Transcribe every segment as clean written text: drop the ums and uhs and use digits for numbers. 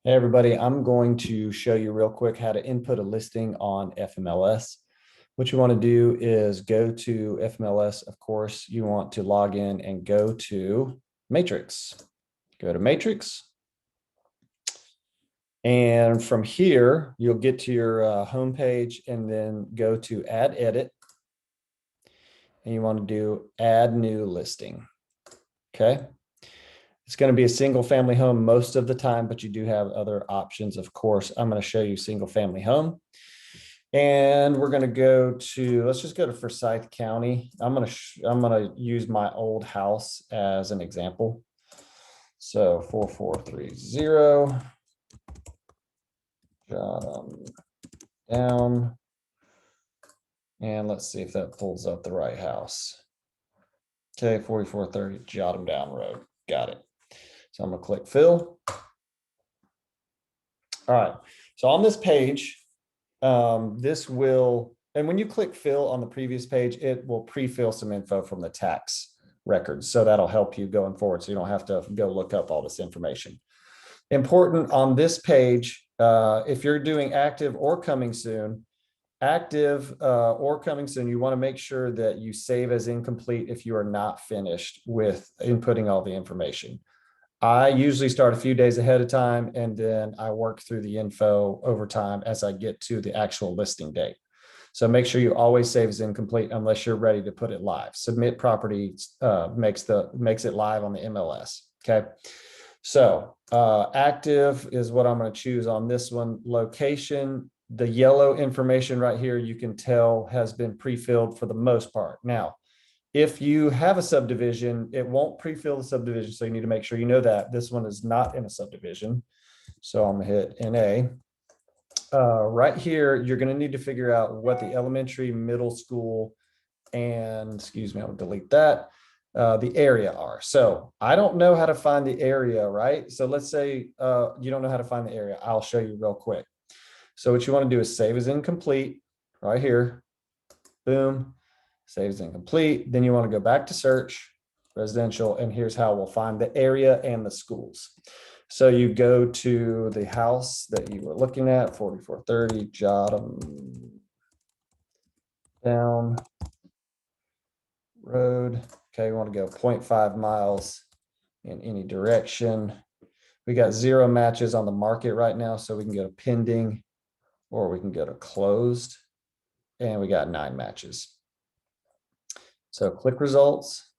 Hey everybody, I'm going to show you real quick how to input a listing on FMLS. What you want to do is go to FMLS. Of course, you want to log in and go to Matrix. Go to Matrix. And from here, you'll get to your home page and then go to Add Edit. And you want to do Add New Listing. Okay. It's going to be a single family home most of the time, but you do have other options. Of course, I'm going to show you single family home. And we're going to go to, let's just go to Forsyth County. I'm going to use my old house as an example. So 4430, jot them down. And let's see if that pulls up the right house. Okay, 4430, jot them down road. Got it. So I'm going to click fill. All right. So on this page, this will, and when you click fill on the previous page, it will pre-fill some info from the tax records. So that'll help you going forward. So you don't have to go look up all this information. Important on this page, if you're doing active or coming soon, you want to make sure that you save as incomplete if you are not finished with inputting all the information. I usually start a few days ahead of time, and then I work through the info over time as I get to the actual listing date. So make sure you always save as incomplete unless you're ready to put it live. Submit property makes it live on the MLS. Okay. So active is what I'm going to choose on this one. Location, the yellow information right here, you can tell has been pre-filled for the most part. Now, if you have a subdivision, it won't pre-fill the subdivision. So you need to make sure you know that this one is not in a subdivision. So I'm gonna hit NA. Right here, you're gonna need to figure out what the elementary, middle school, and excuse me, I'll delete that, the area are. So I don't know how to find the area, right? So let's say you don't know how to find the area. I'll show you real quick. So what you wanna do is save as incomplete right here, boom. Saves incomplete. Then you want to go back to search residential, and here's how we'll find the area and the schools. So you go to the house that you were looking at, 4430, jot them down, road. Okay, you want to go 0.5 miles in any direction. We got 0 matches on the market right now, so we can go to pending or we can go to closed, and we got 9 matches. So click results,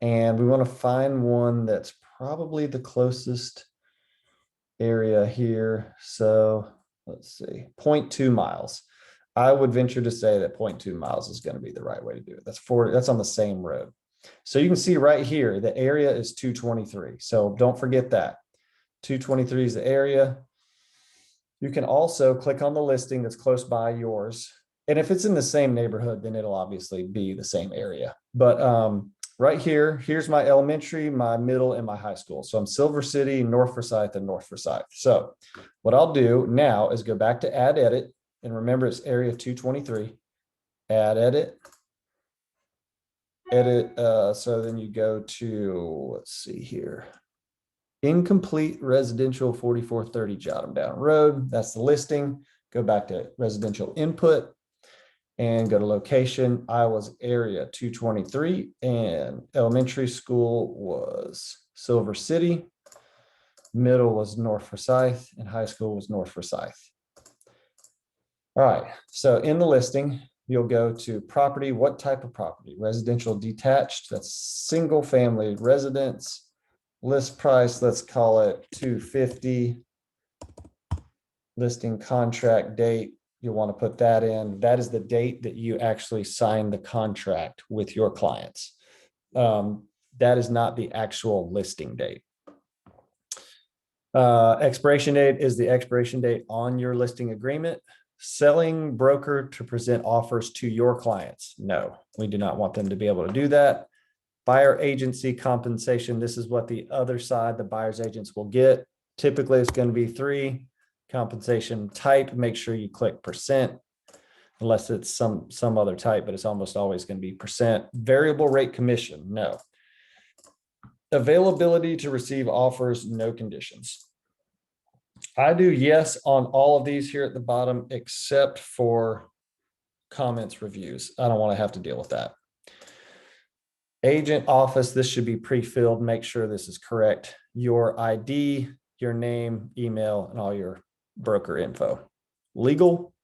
and we want to find one that's probably the closest area here. So let's see, 0.2 miles. I would venture to say that 0.2 miles is going to be the right way to do it. That's on the same road. So you can see right here, the area is 223. So don't forget that. 223 is the area. You can also click on the listing that's close by yours. And if it's in the same neighborhood, then it'll obviously be the same area. But right here, here's my elementary, my middle, and my high school. So I'm Silver City, North Forsyth, and North Forsyth. So what I'll do now is go back to Add Edit. And remember, it's area 223. Add Edit. Edit. So then you go to, let's see here. Incomplete residential 4430, jot them down road. That's the listing. Go back to residential input and go to location. I was area 223, and elementary school was Silver City. Middle was North Forsyth, and high school was North Forsyth. All right, so in the listing, you'll go to property. What type of property? Residential detached, that's single family residence. List price, let's call it $250. Listing contract date, you'll want to put that in. That is the date that you actually sign the contract with your clients. That is not the actual listing date. Expiration date is the expiration date on your listing agreement. Selling broker to present offers to your clients. No, we do not want them to be able to do that. Buyer agency compensation. This is what the other side, the buyer's agents, will get. Typically, it's going to be 3. Compensation type, make sure you click percent, unless it's some other type, but it's almost always going to be percent. Variable rate commission, no. Availability to receive offers, no conditions. I do yes on all of these here at the bottom, except for comments, reviews. I don't want to have to deal with that. Agent office, this should be pre-filled. Make sure this is correct. Your ID, your name, email, and all your broker info. Legal,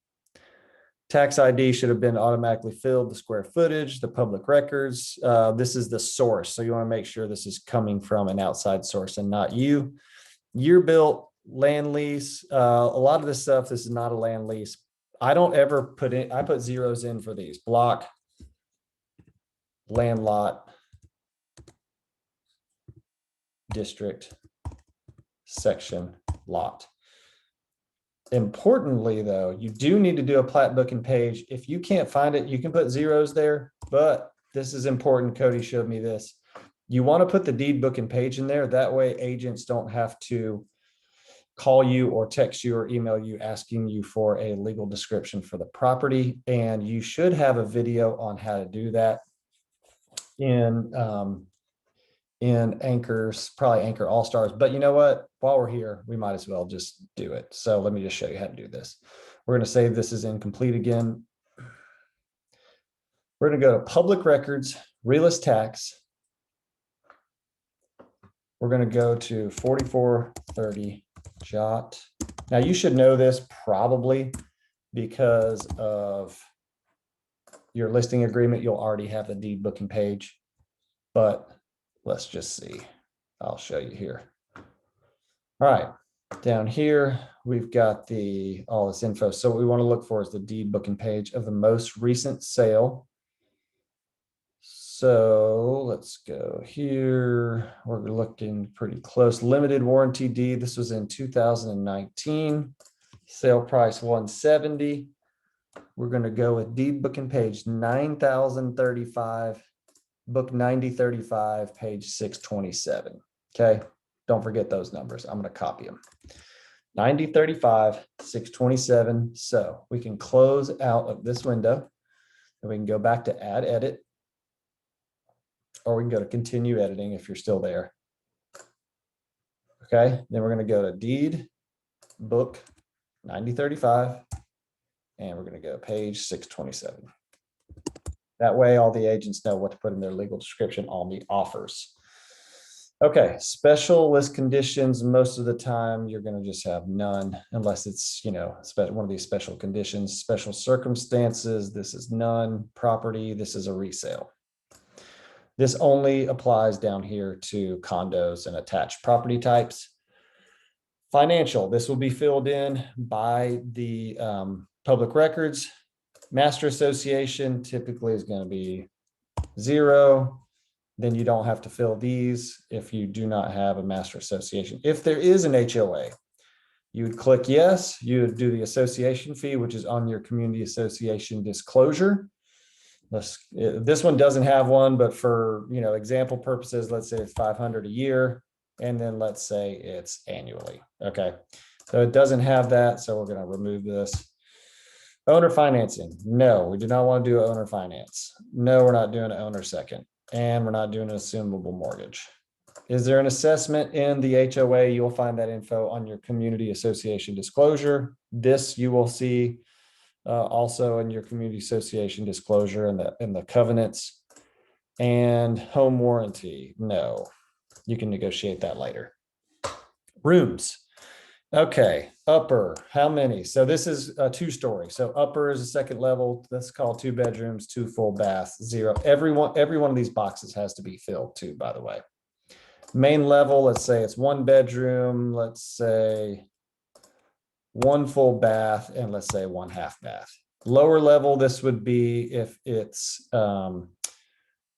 tax ID should have been automatically filled. The square footage, the public records. This is the source. So you want to make sure this is coming from an outside source and not you. Year built, land lease. A lot of this stuff, this is not a land lease. I don't ever put in, I put zeros in for these. Block, land lot, district, section, lot. Importantly, though, you do need to do a plat booking page. If you can't find it, you can put zeros there, but this is important. Cody showed me this. You want to put the deed booking page in there. That way agents don't have to call you or text you or email you asking you for a legal description for the property. And you should have a video on how to do that in Anchor's, probably Anchor All Stars. But you know what? While we're here, we might as well just do it. So let me just show you how to do this. We're going to save this as incomplete again. We're going to go to public records, realist tax. We're going to go to 4430 jot. Now you should know this probably because of your listing agreement. You'll already have the deed booking page, but let's just see. I'll show you here. All right, down here, we've got all this info. So what we want to look for is the deed booking page of the most recent sale. So let's go here. We're looking pretty close. Limited warranty deed. This was in 2019. Sale price 170. We're going to go with deed booking page 9035. Book 9035, page 627. Okay. Don't forget those numbers. I'm going to copy them. 9035, 627. So we can close out of this window and we can go back to add edit, or we can go to continue editing if you're still there. Okay. Then we're going to go to deed book 9035 and we're going to go page 627. That way, all the agents know what to put in their legal description on the offers. Okay, special list conditions. Most of the time, you're going to just have none, unless it's, you know, one of these special conditions. Special circumstances. This is none. Property. This is a resale. This only applies down here to condos and attached property types. Financial. This will be filled in by the public records. Master association typically is going to be 0. Then you don't have to fill these if you do not have a master association. If there is an HOA, you would click yes. You would do the association fee, which is on your community association disclosure. This one doesn't have one, but for, you know, example purposes, let's say it's $500 a year, and then let's say it's annually. Okay, so it doesn't have that, so we're going to remove this. Owner financing. No, we do not want to do owner finance. No, we're not doing an owner second, and we're not doing an assumable mortgage. Is there an assessment in the HOA? You'll find that info on your community association disclosure. This you will see also in your community association disclosure and the covenants. And home warranty. No, you can negotiate that later. Rooms. Okay, upper, how many? So this is a 2-story. So upper is a second level. Let's call 2 bedrooms, 2 full baths, 0. Every one of these boxes has to be filled too, by the way. Main level, let's say it's 1 bedroom, let's say 1 full bath, and let's say 1 half bath. Lower level, this would be if it's on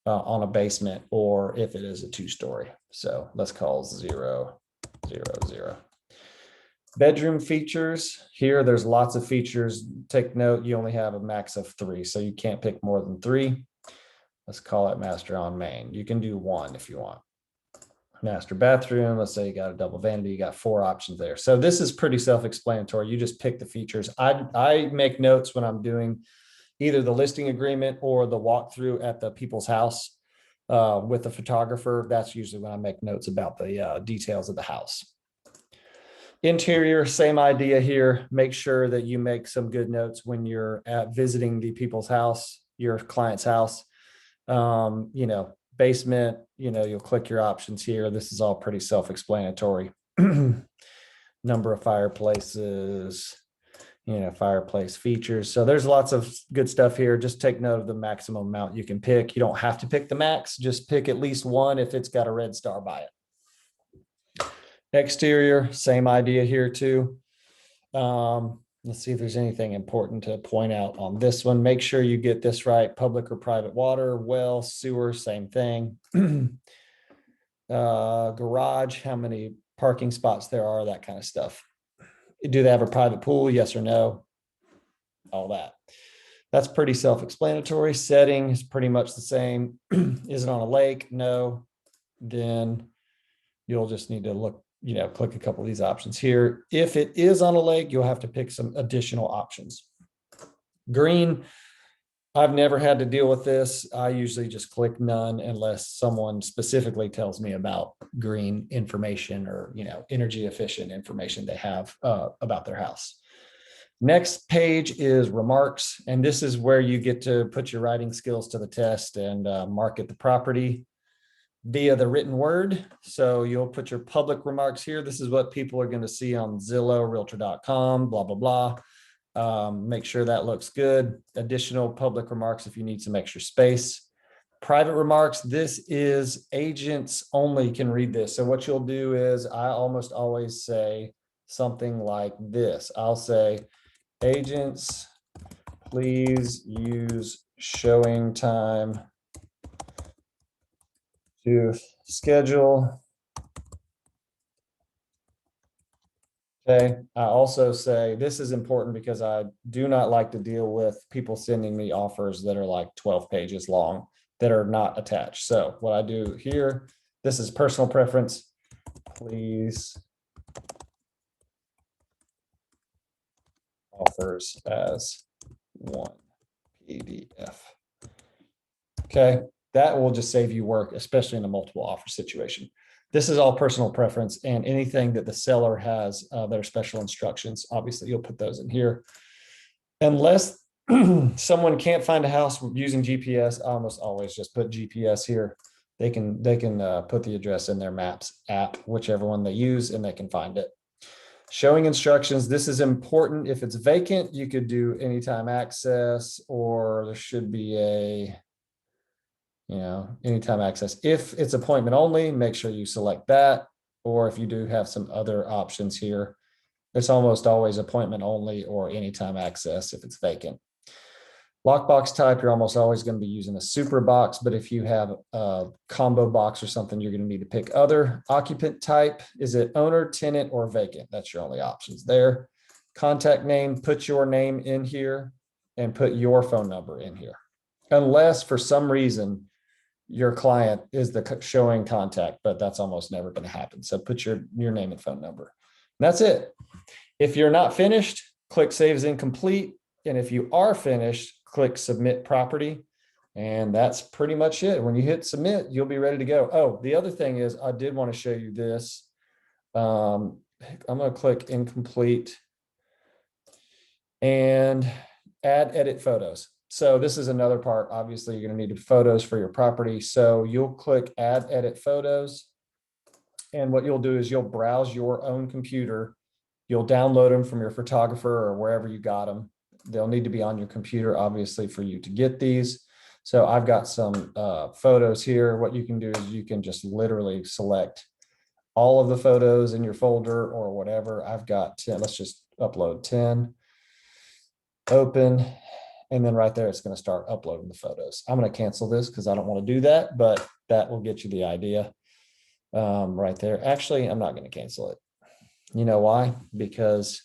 a basement or if it is a 2-story. So let's call 0, 0, 0. Bedroom features. Here, there's lots of features. Take note, you only have a max of 3, so you can't pick more than 3. Let's call it master on main. You can do 1 if you want. Master bathroom, let's say you got a double vanity, you got 4 options there. So this is pretty self-explanatory. You just pick the features. I make notes when I'm doing either the listing agreement or the walkthrough at the people's house with the photographer. That's usually when I make notes about the details of the house. Interior, same idea here. Make sure that you make some good notes when you're at visiting the people's house, your client's house. Basement, you'll click your options here. This is all pretty self-explanatory. Number of fireplaces, fireplace features. So there's lots of good stuff here. Just take note of the maximum amount you can pick. You don't have to pick the max, just pick at least one if it's got a red star by it. Exterior, same idea here too. Let's see if there's anything important to point out on this one. Make sure you get this right. Public or private water, well, sewer, same thing. Garage, how many parking spots there are, that kind of stuff. Do they have a private pool? Yes or no? All that. That's pretty self-explanatory. Setting is pretty much the same. Is it on a lake? No. Then you'll just need to look, click a couple of these options here. If it is on a lake, you'll have to pick some additional options. Green, I've never had to deal with this. I usually just click none unless someone specifically tells me about green information or, energy efficient information they have about their house. Next page is remarks. And this is where you get to put your writing skills to the test and market the property via the written word. So you'll put your public remarks here. This is what people are going to see on Zillow, realtor.com, blah, blah, blah. Make sure that looks good. Additional public remarks if you need some extra space. Private remarks, this is agents only can read this. So what you'll do is I almost always say something like this. I'll say, agents, please use showing time to schedule. Okay. I also say this is important because I do not like to deal with people sending me offers that are like 12 pages long that are not attached. So what I do here, this is personal preference. Please offers as one PDF. Okay. That will just save you work, especially in a multiple offer situation. This is all personal preference, and anything that the seller has their special instructions, obviously you'll put those in here. Unless someone can't find a house using GPS, I almost always just put GPS here. They can put the address in their maps app, whichever one they use, and they can find it. Showing instructions. This is important. If it's vacant, you could do anytime access, or there should be a anytime access. If it's appointment only, make sure you select that. Or if you do have some other options here, it's almost always appointment only or anytime access if it's vacant. Lockbox type, you're almost always going to be using a super box, but if you have a combo box or something, you're going to need to pick other. Occupant type, is it owner, tenant, or vacant? That's your only options there. Contact name, put your name in here and put your phone number in here. Unless for some reason your client is the showing contact, but that's almost never going to happen. So put your name and phone number. And that's it. If you're not finished, click save as incomplete. And if you are finished, click submit property. And that's pretty much it. When you hit submit, you'll be ready to go. Oh, the other thing is I did want to show you this. I'm going to click incomplete and add edit photos. So this is another part. Obviously, you're going to need photos for your property. So you'll click add edit photos. And what you'll do is you'll browse your own computer. You'll download them from your photographer or wherever you got them. They'll need to be on your computer, obviously, for you to get these. So I've got some photos here. What you can do is you can just literally select all of the photos in your folder or whatever. I've got 10. Let's just upload 10. Open. And then right there, it's going to start uploading the photos. I'm going to cancel this because I don't want to do that, but that will get you the idea right there. Actually, I'm not going to cancel it. You know why? Because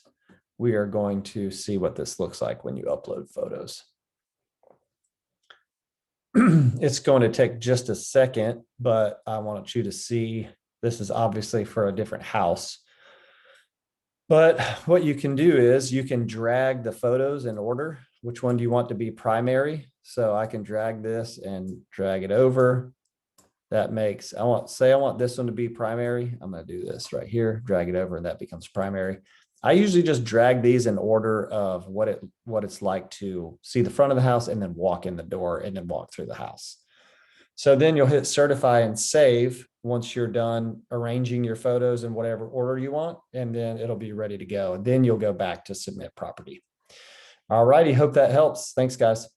we are going to see what this looks like when you upload photos. It's going to take just a second, but I want you to see, this is obviously for a different house. But what you can do is you can drag the photos in order. Which one do you want to be primary? So I can drag this and drag it over. that makes, I want this one to be primary. I'm going to do this right here, drag it over, and that becomes primary. I usually just drag these in order of what it's like to see the front of the house and then walk in the door and then walk through the house. So then you'll hit certify and save once you're done arranging your photos in whatever order you want, and then it'll be ready to go. And then you'll go back to submit property. All righty. Hope that helps. Thanks, guys.